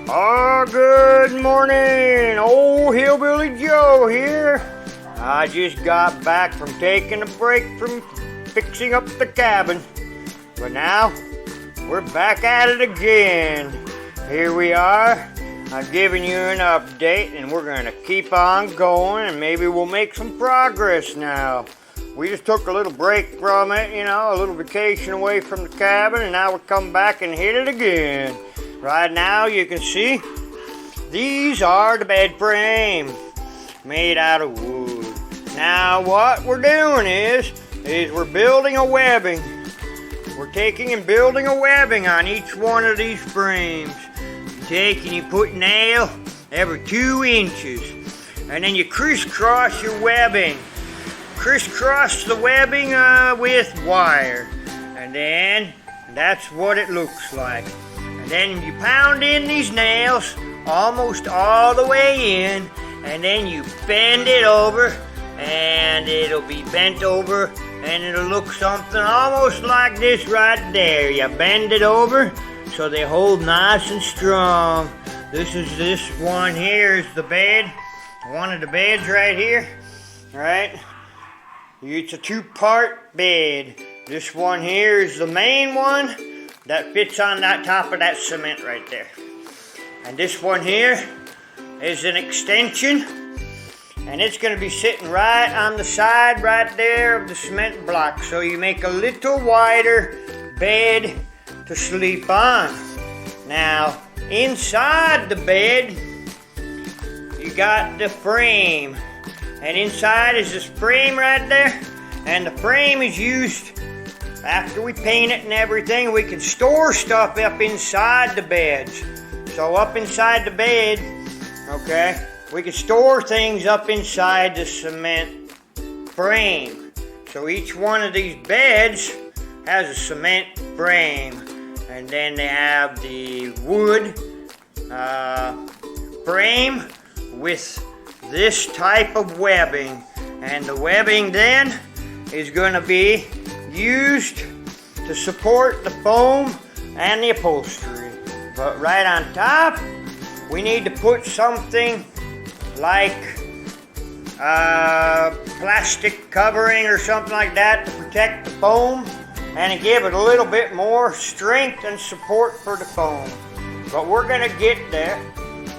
Good morning, old Hillbilly Joe here. I just got back from taking a break from fixing up the cabin. But now, we're back at it again. Here we are. I've given you an update and we're gonna keep on going and maybe we'll make some progress now. We just took a little break from it, a little vacation away from the cabin, and now we're coming back and hit it again. Right now you can see these are the bed frame made out of wood. Now what we're doing is we're building a webbing. We're taking and building a webbing on each one of these frames. You take and you put nail every 2 inches, and then you crisscross your webbing. Crisscross the webbing with wire, and then that's what it looks like. And then you pound in these nails almost all the way in, and then you bend it over, and it'll be bent over, and it'll look something almost like this right there. You bend it over so they hold nice and strong. This one here is the bed, one of the beds right here, right? It's a 2-part bed. This one here is the main one that fits on that top of that cement right there. And this one here is an extension, and it's going to be sitting right on the side right there of the cement block. So you make a little wider bed to sleep on. Now, inside the bed, you got the frame. And inside is this frame right there. And the frame is used, after we paint it and everything, we can store stuff up inside the beds. So up inside the bed, okay, we can store things up inside the cement frame. So each one of these beds has a cement frame. And then they have the wood frame with this type of webbing, and the webbing then is going to be used to support the foam and the upholstery. But right on top, we need to put something like plastic covering or something like that to protect the foam and to give it a little bit more strength and support for the foam. But we're going to get there.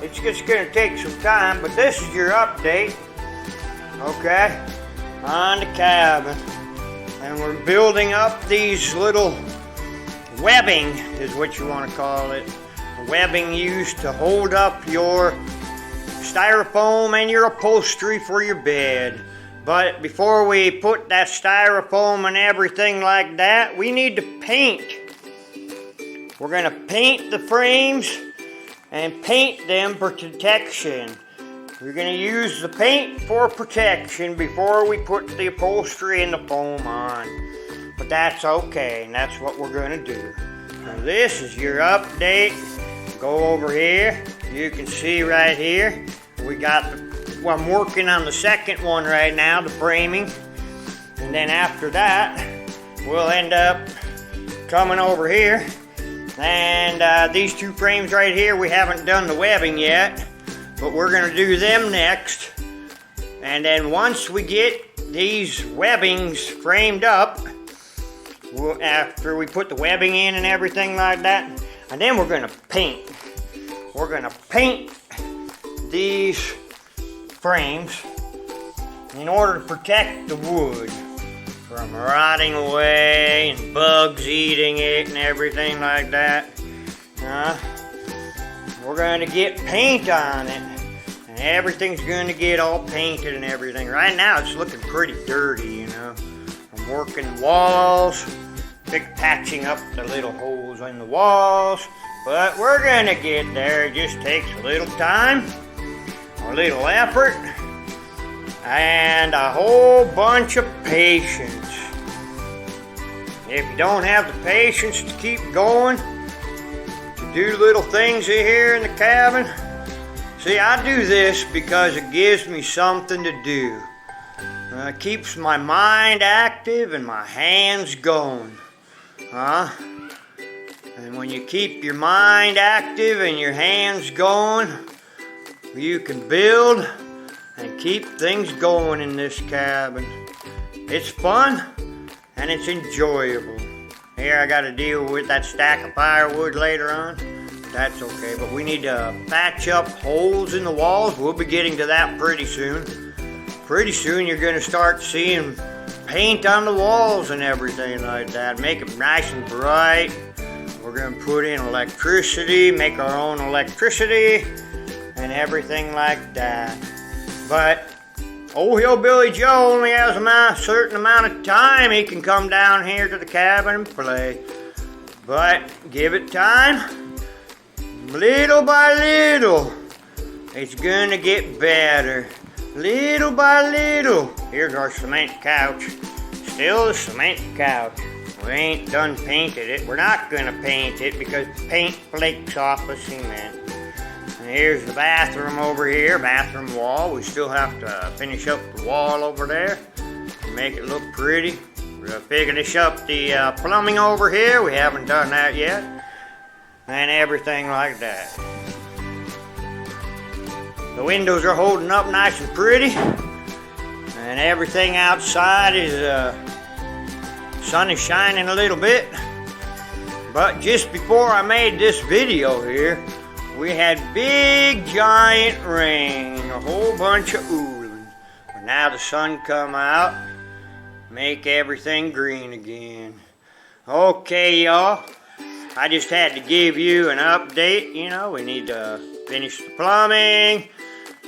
It's just going to take some time, but this is your update, okay, on the cabin. And we're building up these little webbing, is what you want to call it. Webbing used to hold up your styrofoam and your upholstery for your bed. But before we put that styrofoam and everything like that, we need to paint. We're going to paint the frames and paint them for protection. We're going to use the paint for protection before we put the upholstery and the foam on. But that's okay, and that's what we're going to do. Now this is your update. Go over here. You can see right here, we got I'm working on the second one right now, the framing. And then after that, we'll end up coming over here. And these 2 frames right here, we haven't done the webbing yet, but we're going to do them next. And then once we get these webbings framed up, after we put the webbing in and everything like that, and then we're going to paint. We're going to paint these frames in order to protect the wood from rotting away and bugs eating it and everything like that. We're going to get paint on it, and everything's going to get all painted and everything. Right now it's looking pretty dirty, I'm working walls, patching up the little holes in the walls, but we're going to get there. It just takes a little time, a little effort, and a whole bunch of patience. If you don't have the patience to keep going, to do little things here in the cabin, see, I do this because it gives me something to do. It keeps my mind active and my hands going. And when you keep your mind active and your hands going, you can build and keep things going in this cabin. It's fun and it's enjoyable. Here I gotta deal with that stack of firewood later on. That's okay, but we need to patch up holes in the walls. We'll be getting to that pretty soon. Pretty soon you're gonna start seeing paint on the walls and everything like that. Make it nice and bright. We're gonna put in electricity, make our own electricity, and everything like that. But old Hillbilly Joe only has a certain amount of time he can come down here to the cabin and play. But give it time. Little by little, it's gonna get better. Little by little. Here's our cement couch. Still a cement couch. We ain't done painted it. We're not gonna paint it because paint flakes off the cement. And here's the bathroom over here, bathroom wall. We still have to finish up the wall over there to make it look pretty. We're gonna finish up the plumbing over here. We haven't done that yet. And everything like that. The windows are holding up nice and pretty. And everything outside is, sun is shining a little bit. But just before I made this video here, we had big giant rain, a whole bunch of oolong. But now the sun come out, make everything green again. Okay, y'all. I just had to give you an update. You know, we need to finish the plumbing.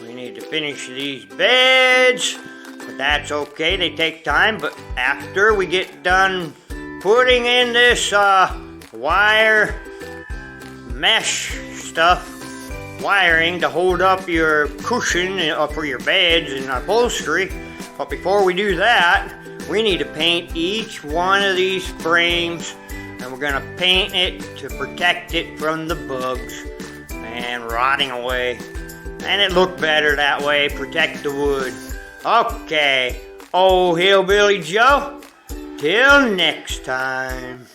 We need to finish these beds. But that's okay, they take time. But after we get done putting in this wire mesh stuff, wiring to hold up your cushion for your beds and upholstery. But before we do that, we need to paint each one of these frames. And we're gonna paint it to protect it from the bugs and rotting away. And it looked better that way, protect the wood. Okay, old Hillbilly Joe, till next time.